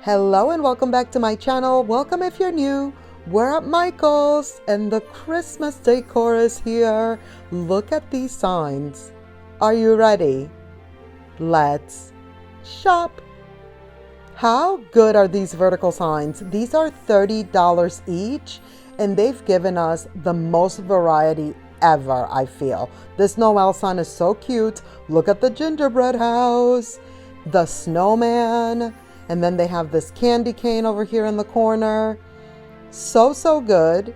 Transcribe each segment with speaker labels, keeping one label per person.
Speaker 1: Hello and welcome back to my channel. Welcome if you're new. We're at Michael's and the Christmas decor is here. Look at these signs. Are you ready? Let's shop. How good are these vertical signs? These are $30 each and they've given us the most variety ever, I feel. This Noel sign is so cute. Look at the gingerbread house, the snowman, and then they have this candy cane over here in the corner. So good.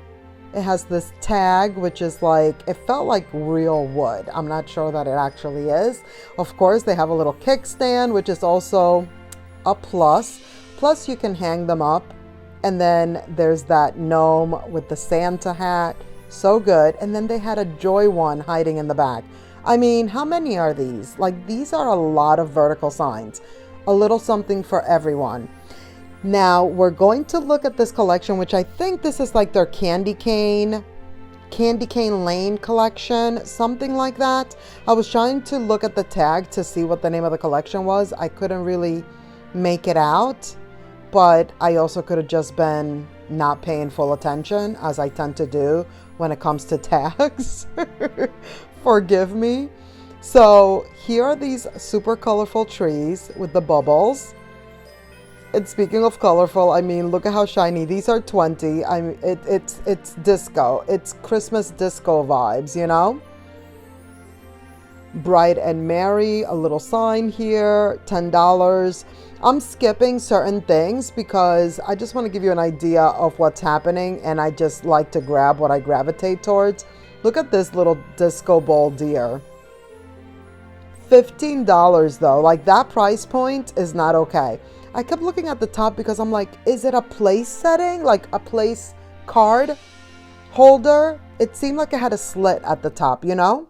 Speaker 1: It has this tag, which is like, it felt like real wood. I'm not sure that it actually is. Of course, they have a little kickstand, which is also a plus. Plus, you can hang them up. And then there's that gnome with the Santa hat. So good. And then they had a joy one hiding in the back. I mean, how many are these? Like, these are a lot of vertical signs. A little something for everyone. Now, we're going to look at this collection, which I think this is like their Candy Cane Lane collection, something like that. I was trying to look at the tag to see what the name of the collection was. I couldn't really make it out, but I also could have just been not paying full attention, as I tend to do when it comes to tags. Forgive me. So here are these super colorful trees with the bubbles. And speaking of colorful, I mean, look at how shiny. These are 20. I mean, it's disco. It's Christmas disco vibes, you know? Bright and merry, a little sign here, $10. I'm skipping certain things because I just want to give you an idea of what's happening, and I just like to grab what I gravitate towards. Look at this little disco ball deer. $15 though, like that price point is not okay. I kept looking at the top because I'm like, is it a place setting? Like a place card holder? It seemed like it had a slit at the top, you know?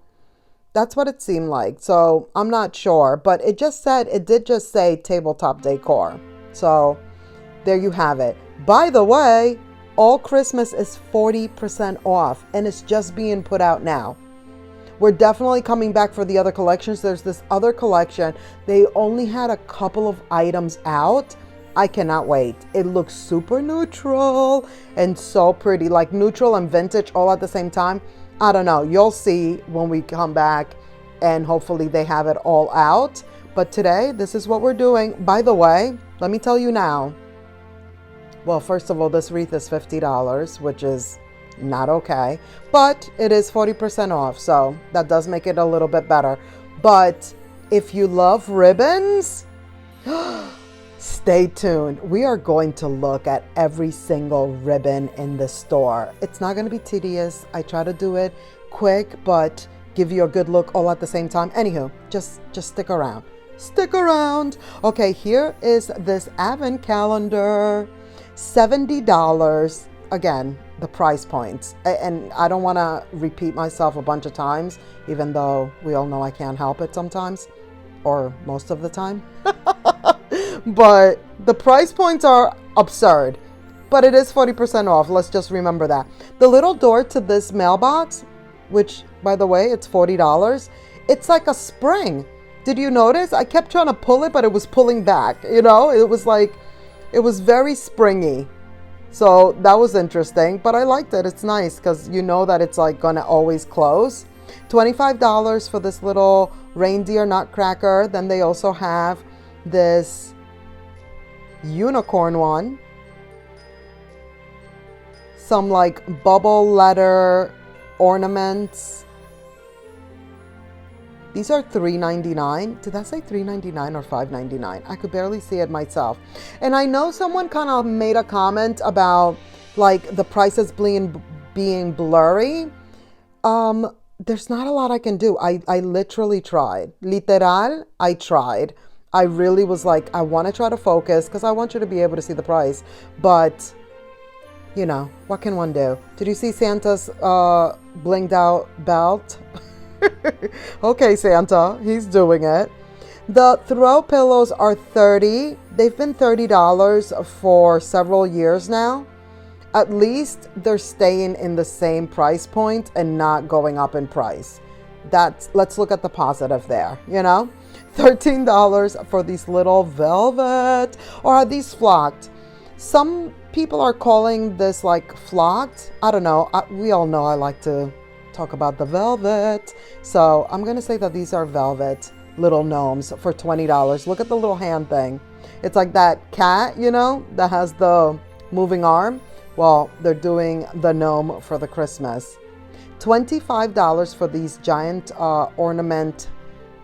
Speaker 1: That's what it seemed like. So I'm not sure, but it did just say tabletop decor. So there you have it. By the way, all Christmas is 40% off and it's just being put out now. We're definitely coming back for the other collections. There's this other collection. They only had a couple of items out. I cannot wait. It looks super neutral and so pretty, like neutral and vintage all at the same time. I don't know. You'll see when we come back and hopefully they have it all out. But today, this is what we're doing. By the way, let me tell you now. Well, first of all, this wreath is $50, which is not okay, but it is 40% off, so that does make it a little bit better. But if you love ribbons, stay tuned. We are going to look at every single ribbon in the store. It's not going to be tedious. I try to do it quick, but give you a good look all at the same time. Anywho, just stick around. Stick around. Okay, here is this advent calendar, $70. Again, the price points, and I don't want to repeat myself a bunch of times, even though we all know I can't help it sometimes, or most of the time. But the price points are absurd, but it is 40% off. Let's just remember that. The little door to this mailbox, which by the way, it's $40. It's like a spring. Did you notice? I kept trying to pull it, but it was pulling back. You know, it was very springy. So that was interesting, but I liked it. It's nice because you know that it's like gonna always close. $25 for this little reindeer nutcracker. Then they also have this unicorn one. Some like bubble letter ornaments. These are $3.99. Did that say $3.99 or $5.99? I could barely see it myself. And I know someone kind of made a comment about like the prices being blurry. There's not a lot I can do. I literally tried. Literal, I tried. I really was like, I want to try to focus because I want you to be able to see the price. But, you know, what can one do? Did you see Santa's blinged out belt? Okay, Santa, he's doing it. The throw pillows are $30. They've been $30 for several years now. At least they're staying in the same price point and not going up in price. Let's look at the positive there, you know. $13 for these little velvet, or are these flocked? Some people are calling this like flocked. I don't know. We all know I like to talk about the velvet. So I'm going to say that these are velvet little gnomes for $20. Look at the little hand thing. It's like that cat, you know, that has the moving arm. Well, they're doing the gnome for the Christmas. $25 for these giant ornament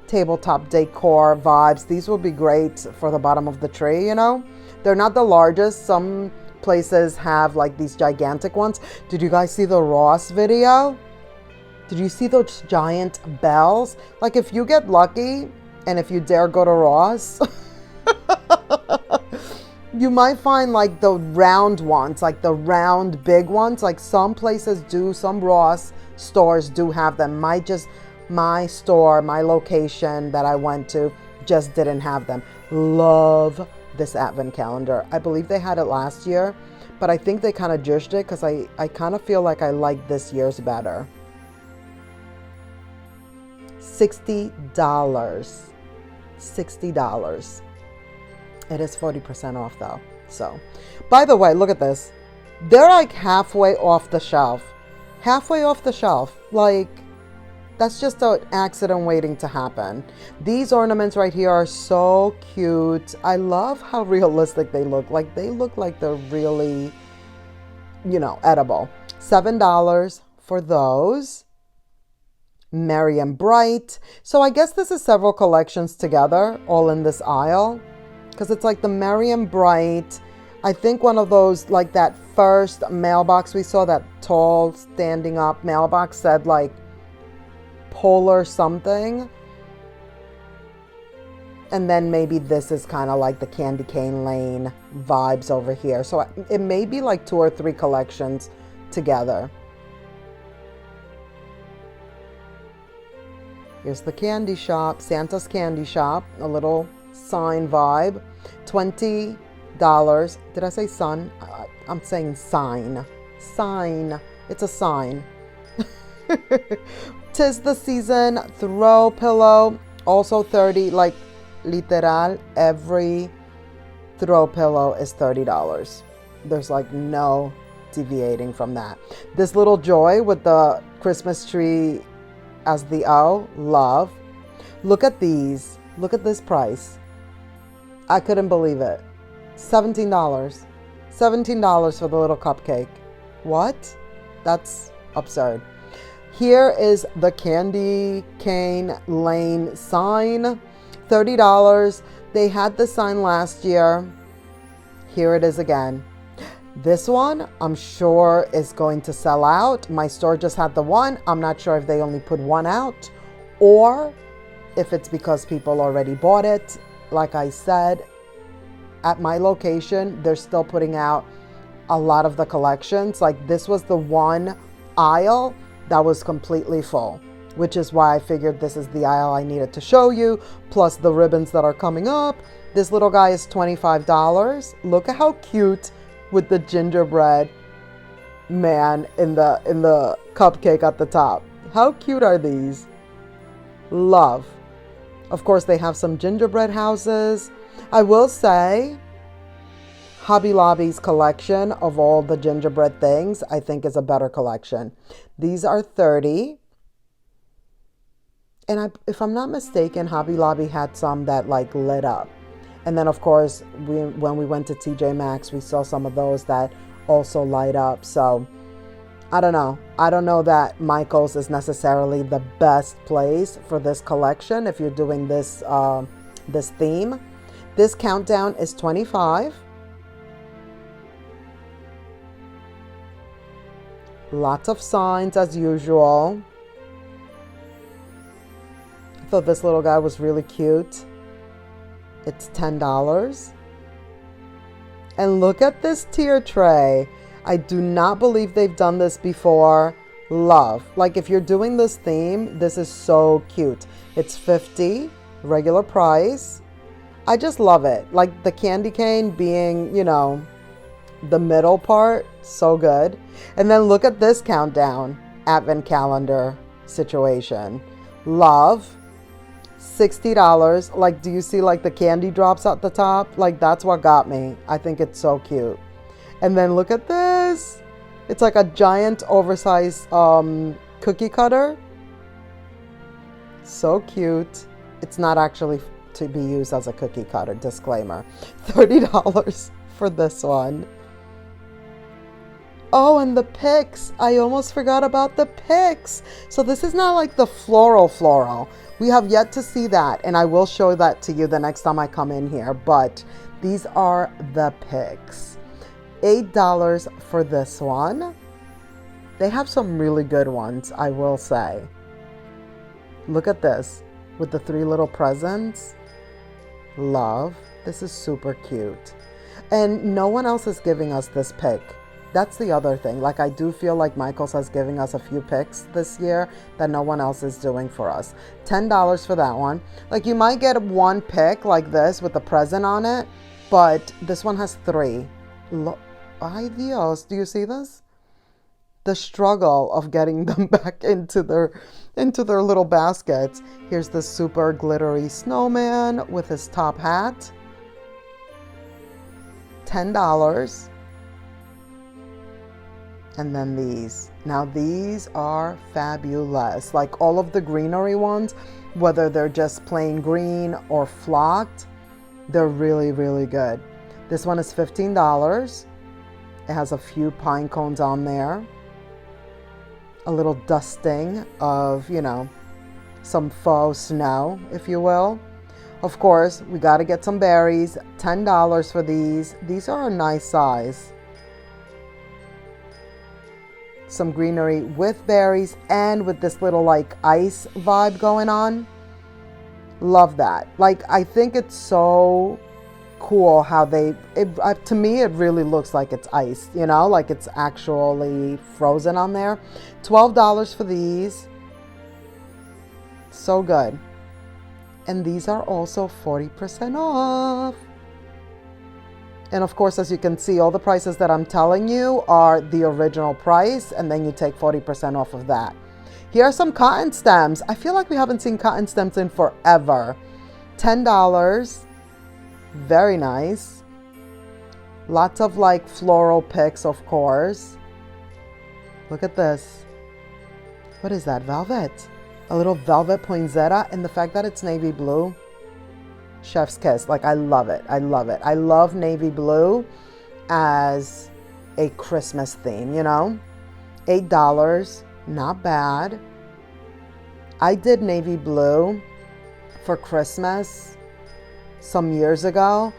Speaker 1: tabletop decor vibes. These will be great for the bottom of the tree, you know. They're not the largest. Some places have like these gigantic ones. Did you guys see the Ross video? Did you see those giant bells? Like if you get lucky and if you dare go to Ross, you might find like the round ones, like the round big ones. Like some places do, some Ross stores do have them. My store, my location that I went to just didn't have them. Love this advent calendar. I believe they had it last year, but I think they kind of judged it because I kind of feel like I like this year's better. $60. $60. It is 40% off though. So, by the way, look at this. They're like halfway off the shelf. Halfway off the shelf. Like, that's just an accident waiting to happen. These ornaments right here are so cute. I love how realistic they look. Like, they look like they're really, you know, edible. $7 for those. Merry and Bright. So I guess this is several collections together, all in this aisle. Because it's like the Merry and Bright. I think one of those, like that first mailbox we saw, that tall standing up mailbox said like Polar something. And then maybe this is kind of like the Candy Cane Lane vibes over here. So it may be like 2 or 3 collections together. Here's the candy shop, Santa's Candy Shop, a little sign vibe. $20. Did I say sun? I'm saying sign. Sign. It's a sign. 'Tis the season throw pillow, also 30. Like literal, every throw pillow is $30. There's like no deviating from that. This little joy with the Christmas tree as the O, love. Look at these. Look at this price. I couldn't believe it. $17. $17 for the little cupcake. What? That's absurd. Here is the Candy Cane Lane sign. $30. They had the sign last year. Here it is again. This one, I'm sure, is going to sell out. My store just had the one. I'm not sure if they only put one out or if it's because people already bought it. Like I said, at my location, they're still putting out a lot of the collections. Like this was the one aisle that was completely full, which is why I figured this is the aisle I needed to show you, plus the ribbons that are coming up. This little guy is $25. Look at how cute with the gingerbread man in the cupcake at the top. How cute are these? Love. Of course, they have some gingerbread houses. I will say, Hobby Lobby's collection of all the gingerbread things, I think, is a better collection. These are $30. And if I'm not mistaken, Hobby Lobby had some that like lit up. And then, of course, when we went to TJ Maxx, we saw some of those that also light up. So, I don't know. I don't know that Michael's is necessarily the best place for this collection if you're doing this, this theme. This countdown is $25. Lots of signs as usual. I thought this little guy was really cute. It's $10. And look at this tier tray. I do not believe they've done this before. Love. Like if you're doing this theme, this is so cute. It's $50, regular price. I just love it. Like the candy cane being, you know, the middle part, so good. And then look at this countdown advent calendar situation. Love. $60. Like, do you see like the candy drops at the top? Like, that's what got me. I think it's so cute. And then look at this. It's like a giant oversized cookie cutter. So cute. It's not actually to be used as a cookie cutter, disclaimer. $30 for this one. Oh, and the picks. I almost forgot about the picks. So this is not like the floral. We have yet to see that, and I will show that to you the next time I come in here. But these are the picks. $8 for this one. They have some really good ones, I will say. Look at this with the 3 little presents. Love. This is super cute. And no one else is giving us this pick. That's the other thing. Like, I do feel like Michaels has given us a few picks this year that no one else is doing for us. $10 for that one. Like, you might get one pick like this with a present on it, but this one has 3. Ay Dios, do you see this? The struggle of getting them back into their little baskets. Here's the super glittery snowman with his top hat. $10. And then these. Now these are fabulous. Like, all of the greenery ones, whether they're just plain green or flocked, they're really, really good. This one is $15. It has a few pine cones on there. A little dusting of, you know, some faux snow, if you will. Of course, we got to get some berries. $10 for these. These are a nice size. Some greenery with berries and with this little like ice vibe going on. Love that. Like, I think it's so cool how to me it really looks like it's ice, you know, like it's actually frozen on there. $12 for these. So good. And these are also 40% off. And of course, as you can see, all the prices that I'm telling you are the original price, and then you take 40% off of that. Here are some cotton stems. I feel like we haven't seen cotton stems in forever. $10. Very nice. Lots of like floral picks, of course. Look at this. What is that? Velvet. A little velvet poinsettia, and the fact that it's navy blue. Chef's kiss. Like, I love it. I love it. I love navy blue as a Christmas theme, you know. $8. Not bad. I did navy blue for Christmas some years ago,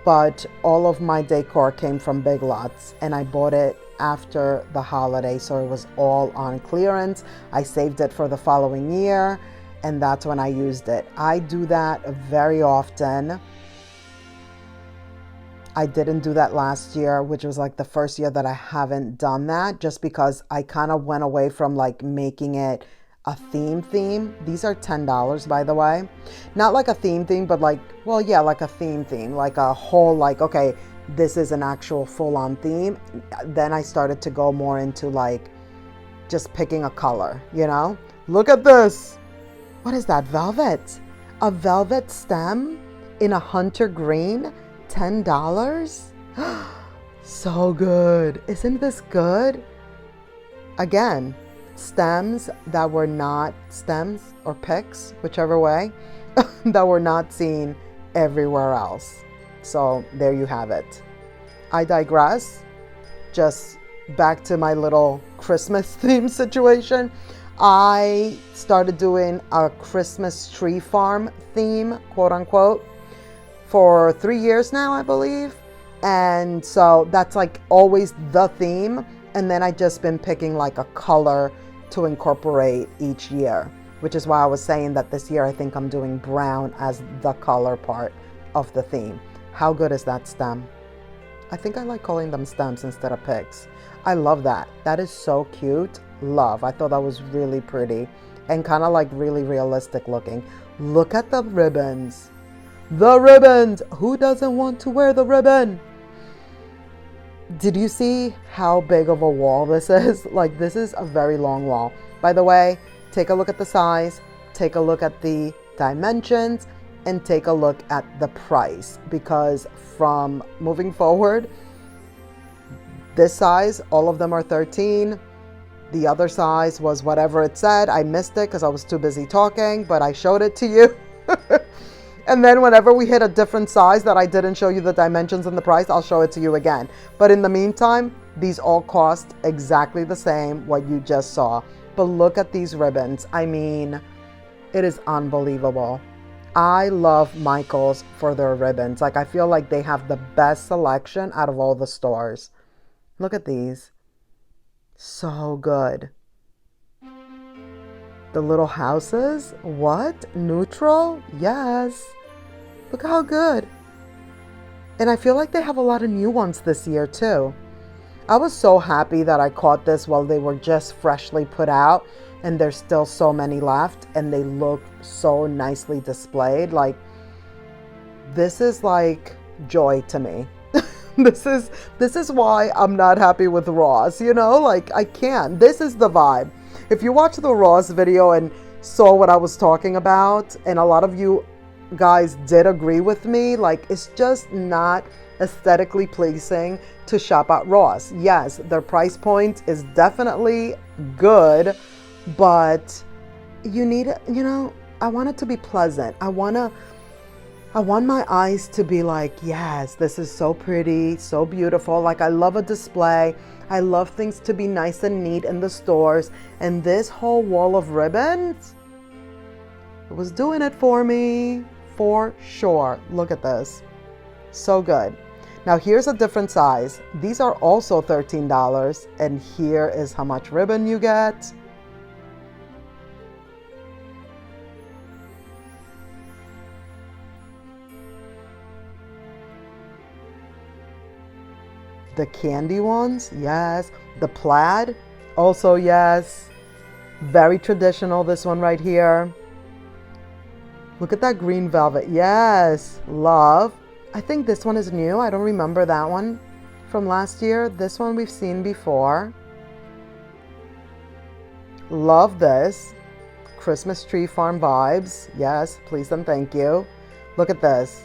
Speaker 1: but all of my decor came from Big Lots, and I bought it after the holiday, so it was all on clearance. I saved it for the following year, and that's when I used it. I do that very often. I didn't do that last year, which was like the first year that I haven't done that, just because I kind of went away from like making it a theme. These are $10, by the way. Not like a theme, but like, well, yeah, like a theme, like a whole, like, okay, this is an actual full-on theme. Then I started to go more into like just picking a color, you know? Look at this. What is that? Velvet. A velvet stem in a hunter green. $10. So good. Isn't this good? Again, stems that were not stems or picks, whichever way, that were not seen everywhere else. So there you have it. I digress. Just back to my little Christmas theme situation. I started doing a Christmas tree farm theme, quote unquote, for 3 years now, I believe. And so that's like always the theme. And then I just been picking like a color to incorporate each year, which is why I was saying that this year I think I'm doing brown as the color part of the theme. How good is that stem? I think I like calling them stems instead of picks. I love that. That is so cute. Love. I thought that was really pretty and kind of like really realistic looking. Look at the ribbons. The ribbons. Who doesn't want to wear the ribbon? Did you see how big of a wall this is? Like, this is a very long wall. By the way, take a look at the size. Take a look at the dimensions, and take a look at the price, because from moving forward, this size, all of them are 13. The other size was whatever it said. I missed it because I was too busy talking, but I showed it to you. And then whenever we hit a different size that I didn't show you the dimensions and the price, I'll show it to you again. But in the meantime, these all cost exactly the same, what you just saw. But look at these ribbons. I mean, it is unbelievable. I love Michaels for their ribbons. Like, I feel like they have the best selection out of all the stores. Look at these. So good. The little houses. What? Neutral? Yes. Look how good. And I feel like they have a lot of new ones this year too. I was so happy that I caught this while they were just freshly put out, and there's still so many left, and they look so nicely displayed. Like, this is like joy to me. This is why I'm not happy with Ross, you know? Like, I can't. This is the vibe. If you watched the Ross video and saw what I was talking about, and a lot of you guys did agree with me, like, it's just not aesthetically pleasing to shop at Ross. Yes, their price point is definitely good, but you need, you know, I want it to be pleasant. I want my eyes to be like, yes, this is so pretty, so beautiful. Like, I love a display. I love things to be nice and neat in the stores. And this whole wall of ribbons, it was doing it for me, for sure. Look at this. So good. Now, here's a different size. These are also $13. And here is how much ribbon you get. The candy ones, yes. The plaid, also yes. Very traditional, this one right here. Look at that green velvet, yes, love. I think this one is new. I don't remember that one from last year. This one we've seen before. Love this. Christmas tree farm vibes, yes, please and thank you. Look at this.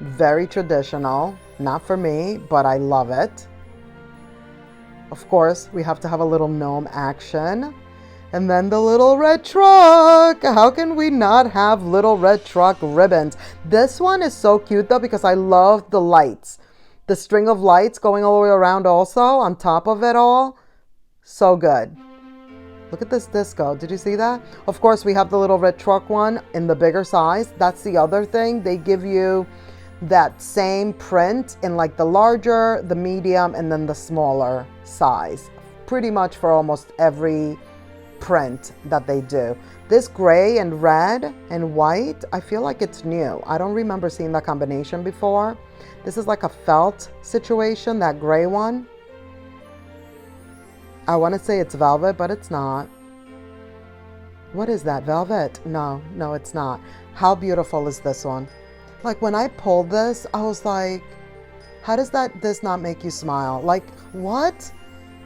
Speaker 1: Very traditional. Not for me, but I love it. Of course, we have to have a little gnome action. And then the little red truck. How can we not have little red truck ribbons? This one is so cute though, because I love the lights. The string of lights going all the way around also on top of it all. So good. Look at this disco. Did you see that? Of course, we have the little red truck one in the bigger size. That's the other thing. They give you that same print in like the larger, the medium, and then the smaller size. Pretty much for almost every print that they do. This gray and red and white, I feel like it's new. I don't remember seeing that combination before. This is like a felt situation, that gray one. I want to say it's velvet, but it's not. What is that, velvet? No, it's not. How beautiful is this one? Like, when I pulled this, I was like, how does this not make you smile? Like, what?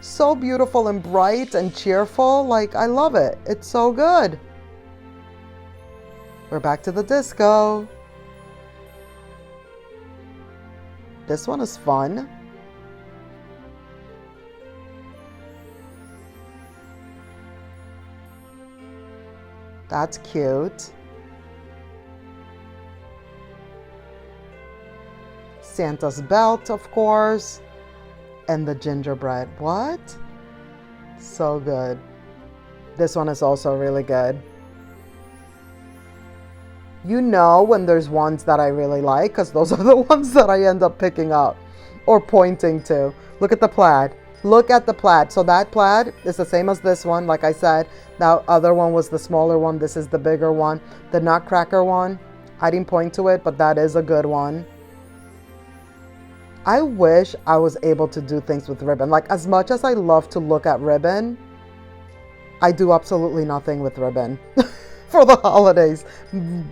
Speaker 1: So beautiful and bright and cheerful. Like, I love it. It's so good. We're back to the disco. This one is fun. That's cute. Santa's belt, of course. And the gingerbread. What? So good. This one is also really good. You know when there's ones that I really like, because those are the ones that I end up picking up or pointing to. Look at the plaid. Look at the plaid. So that plaid is the same as this one. Like I said, that other one was the smaller one. This is the bigger one. The Nutcracker one, I didn't point to it, but that is a good one. I wish I was able to do things with ribbon. Like, as much as I love to look at ribbon, I do absolutely nothing with ribbon for the holidays.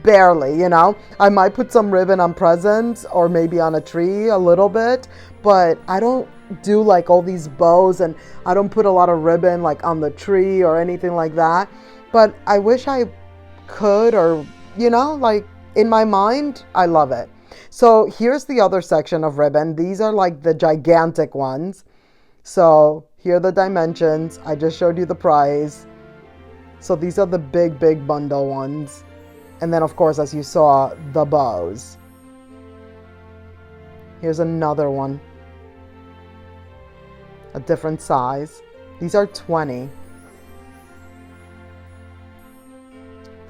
Speaker 1: Barely, you know. I might put some ribbon on presents or maybe on a tree a little bit, but I don't do like all these bows, and I don't put a lot of ribbon like on the tree or anything like that. But I wish I could or you know, like in my mind, I love it. So here's the other section of ribbon. These are like the gigantic ones. So here are the dimensions. I just showed you the price. So these are the big bundle ones. And then of course, as you saw, the bows. Here's another one. A different size. These are 20.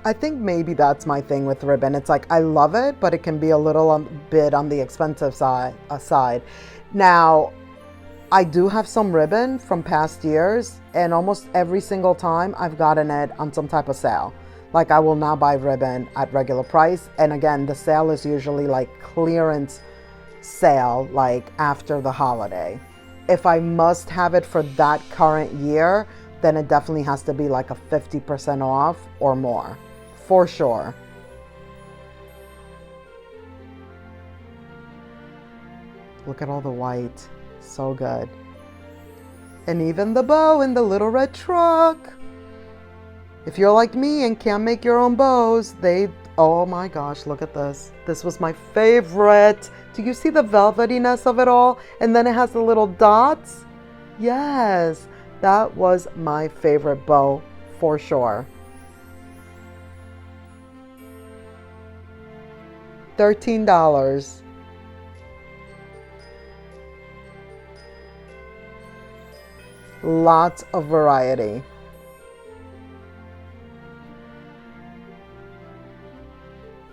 Speaker 1: I think maybe that's my thing with ribbon. It's like I love it, but it can be a little bit on the expensive side. Now, I do have some ribbon from past years, and almost every single time I've gotten it on some type of sale. Like I will not buy ribbon at regular price. And again, the sale is usually like clearance sale, like after the holiday. If I must have it for that current year, then it definitely has to be like a 50% off or more, for sure. Look at all the white, so good. And even the bow in the little red truck. If you're like me and can't make your own bows, oh my gosh, look at this. This was my favorite. Do you see the velvetiness of it all? And then it has the little dots. Yes, that was my favorite bow for sure. $13. Lots of variety.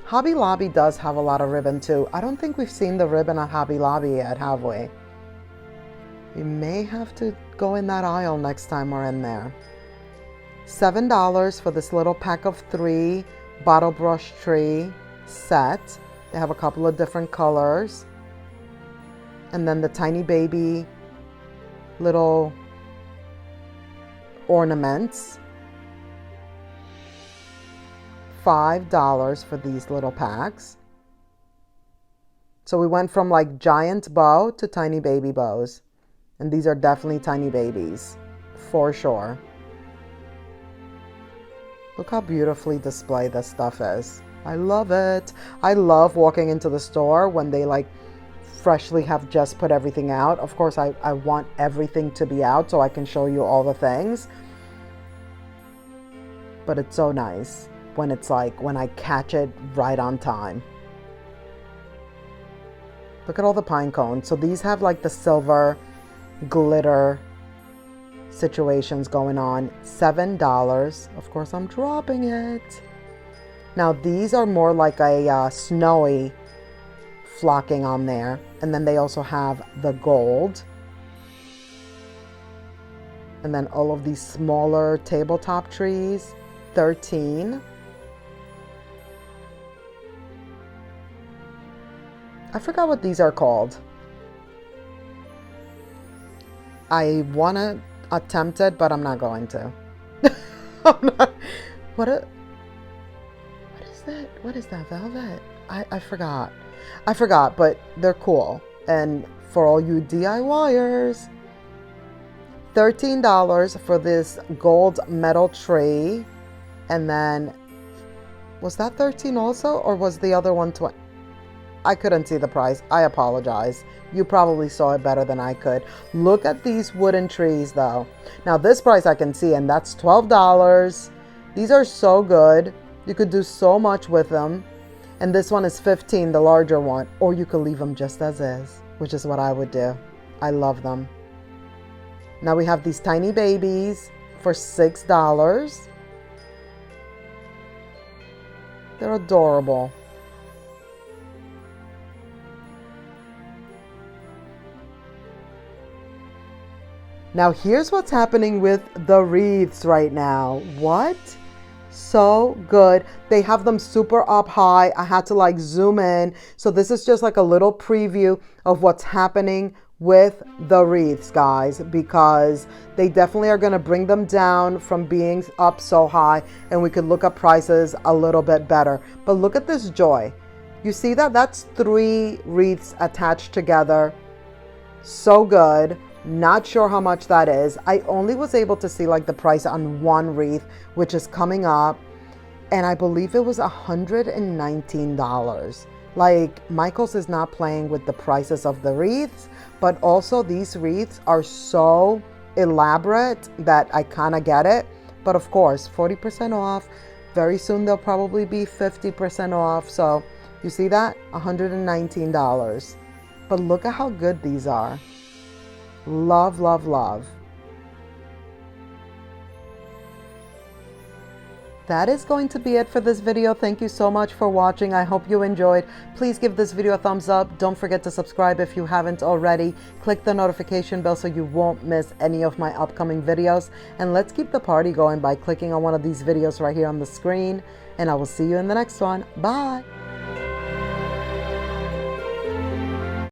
Speaker 1: Hobby Lobby does have a lot of ribbon too. I don't think we've seen the ribbon at Hobby Lobby yet, have we? We may have to go in that aisle next time we're in there. $7 for this little pack of 3 bottle brush tree set. They have a couple of different colors. And then the tiny baby little ornaments. $5 for these little packs. So we went from like giant bow to tiny baby bows. And these are definitely tiny babies, for sure. Look how beautifully displayed this stuff is. I love it. I love walking into the store when they like freshly have just put everything out. Of course, I want everything to be out so I can show you all the things. But it's so nice when it's like, when I catch it right on time. Look at all the pine cones. So these have like the silver glitter situations going on. $7. Of course, I'm dropping it. Now these are more like a snowy flocking on there. And then they also have the gold. And then all of these smaller tabletop trees. $13. I forgot what these are called. I want to attempt it, but I'm not going to. What is that? What is that, velvet? I forgot. I forgot, but they're cool. And for all you DIYers, $13 for this gold metal tree. And then, was that 13 also? Or was the other one 20? I couldn't see the price. I apologize. You probably saw it better than I could. Look at these wooden trees though. Now this price I can see, and that's $12. These are so good. You could do so much with them. And this one is $15, the larger one. Or you could leave them just as is, which is what I would do. I love them. Now we have these tiny babies for $6. They're adorable. Now here's what's happening with the wreaths right now. What? So good. They have them super up high. I had to like zoom in. So this is just like a little preview of what's happening with the wreaths, guys, because they definitely are going to bring them down from being up so high, and we could look up prices a little bit better. But look at this joy. You see that? That's 3 wreaths attached together. So good. Not sure how much that is. I only was able to see like the price on one wreath, which is coming up. and I believe it was $119. Like, Michaels is not playing with the prices of the wreaths, but also these wreaths are so elaborate that I kind of get it. But of course, 40% off. Very soon they'll probably be 50% off. So you see that? $119. But look at how good these are. Love, love, love. That is going to be it for this video. Thank you so much for watching. I hope you enjoyed. Please give this video a thumbs up. Don't forget to subscribe if you haven't already. Click the notification bell so you won't miss any of my upcoming videos. And let's keep the party going by clicking on one of these videos right here on the screen. And I will see you in the next one. Bye.